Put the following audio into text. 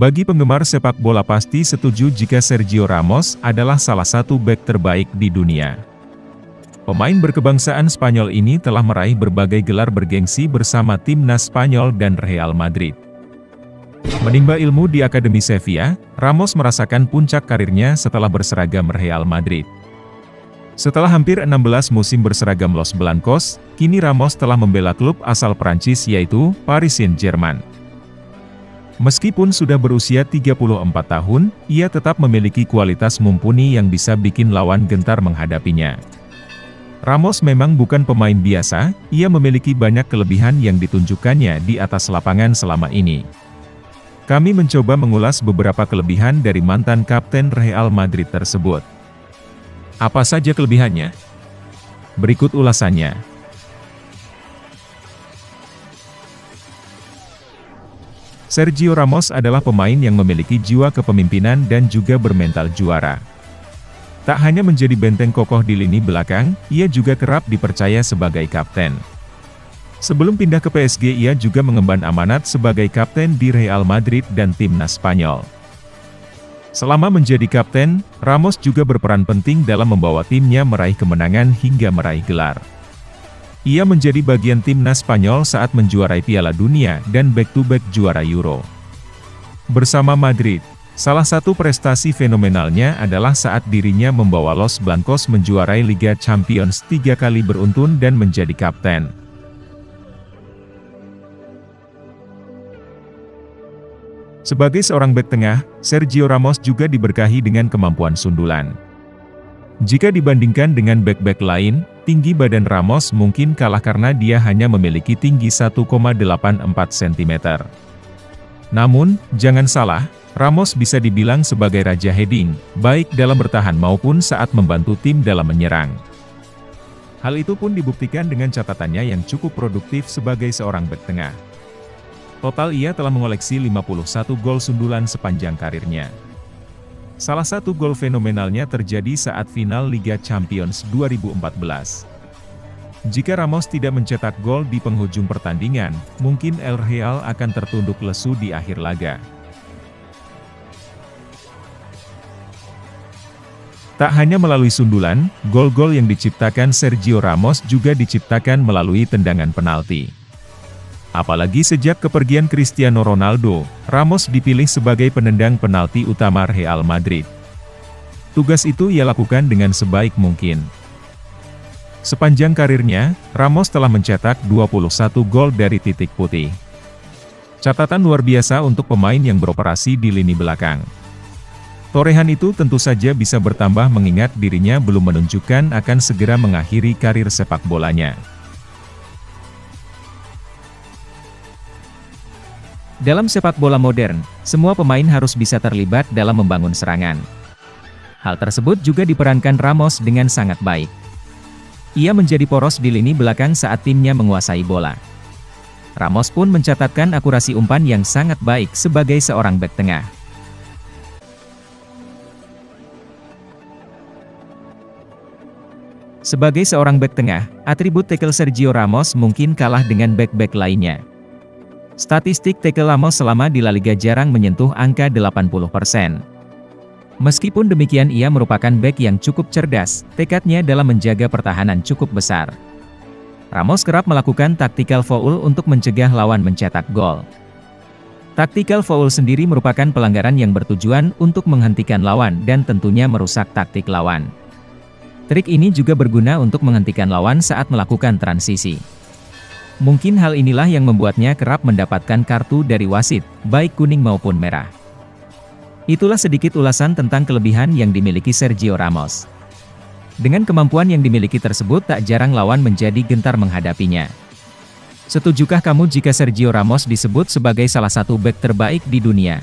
Bagi penggemar sepak bola pasti setuju jika Sergio Ramos adalah salah satu bek terbaik di dunia. Pemain berkebangsaan Spanyol ini telah meraih berbagai gelar bergengsi bersama timnas Spanyol dan Real Madrid. Menimba ilmu di Akademi Sevilla, Ramos merasakan puncak karirnya setelah berseragam Real Madrid. Setelah hampir 16 musim berseragam Los Blancos, kini Ramos telah membela klub asal Prancis yaitu Paris Saint-Germain. Meskipun sudah berusia 34 tahun, ia tetap memiliki kualitas mumpuni yang bisa bikin lawan gentar menghadapinya. Ramos memang bukan pemain biasa, ia memiliki banyak kelebihan yang ditunjukkannya di atas lapangan selama ini. Kami mencoba mengulas beberapa kelebihan dari mantan kapten Real Madrid tersebut. Apa saja kelebihannya? Berikut ulasannya. Sergio Ramos adalah pemain yang memiliki jiwa kepemimpinan dan juga bermental juara. Tak hanya menjadi benteng kokoh di lini belakang, ia juga kerap dipercaya sebagai kapten. Sebelum pindah ke PSG, ia juga mengemban amanat sebagai kapten di Real Madrid dan timnas Spanyol. Selama menjadi kapten, Ramos juga berperan penting dalam membawa timnya meraih kemenangan hingga meraih gelar. Ia menjadi bagian timnas Spanyol saat menjuarai Piala Dunia dan back-to-back juara Euro. Bersama Madrid, salah satu prestasi fenomenalnya adalah saat dirinya membawa Los Blancos menjuarai Liga Champions 3 kali beruntun dan menjadi kapten. Sebagai seorang bek tengah, Sergio Ramos juga diberkahi dengan kemampuan sundulan. Jika dibandingkan dengan bek-bek lain, tinggi badan Ramos mungkin kalah karena dia hanya memiliki tinggi 1,84 cm. Namun, jangan salah, Ramos bisa dibilang sebagai raja heading, baik dalam bertahan maupun saat membantu tim dalam menyerang. Hal itu pun dibuktikan dengan catatannya yang cukup produktif sebagai seorang bek tengah. Total ia telah mengoleksi 51 gol sundulan sepanjang karirnya. Salah satu gol fenomenalnya terjadi saat final Liga Champions 2014. Jika Ramos tidak mencetak gol di penghujung pertandingan, mungkin El Real akan tertunduk lesu di akhir laga. Tak hanya melalui sundulan, gol-gol yang diciptakan Sergio Ramos juga diciptakan melalui tendangan penalti. Apalagi sejak kepergian Cristiano Ronaldo, Ramos dipilih sebagai penendang penalti utama Real Madrid. Tugas itu ia lakukan dengan sebaik mungkin. Sepanjang karirnya, Ramos telah mencetak 21 gol dari titik putih. Catatan luar biasa untuk pemain yang beroperasi di lini belakang. Torehan itu tentu saja bisa bertambah mengingat dirinya belum menunjukkan akan segera mengakhiri karir sepak bolanya. Dalam sepak bola modern, semua pemain harus bisa terlibat dalam membangun serangan. Hal tersebut juga diperankan Ramos dengan sangat baik. Ia menjadi poros di lini belakang saat timnya menguasai bola. Ramos pun mencatatkan akurasi umpan yang sangat baik sebagai seorang bek tengah. Sebagai seorang bek tengah, atribut tackle Sergio Ramos mungkin kalah dengan bek-bek lainnya. Statistik tackle Ramos selama di La Liga jarang menyentuh angka 80%. Meskipun demikian ia merupakan bek yang cukup cerdas, tekadnya dalam menjaga pertahanan cukup besar. Ramos kerap melakukan tactical foul untuk mencegah lawan mencetak gol. Tactical foul sendiri merupakan pelanggaran yang bertujuan untuk menghentikan lawan dan tentunya merusak taktik lawan. Trik ini juga berguna untuk menghentikan lawan saat melakukan transisi. Mungkin hal inilah yang membuatnya kerap mendapatkan kartu dari wasit, baik kuning maupun merah. Itulah sedikit ulasan tentang kelebihan yang dimiliki Sergio Ramos. Dengan kemampuan yang dimiliki tersebut tak jarang lawan menjadi gentar menghadapinya. Setujukah kamu jika Sergio Ramos disebut sebagai salah satu bek terbaik di dunia?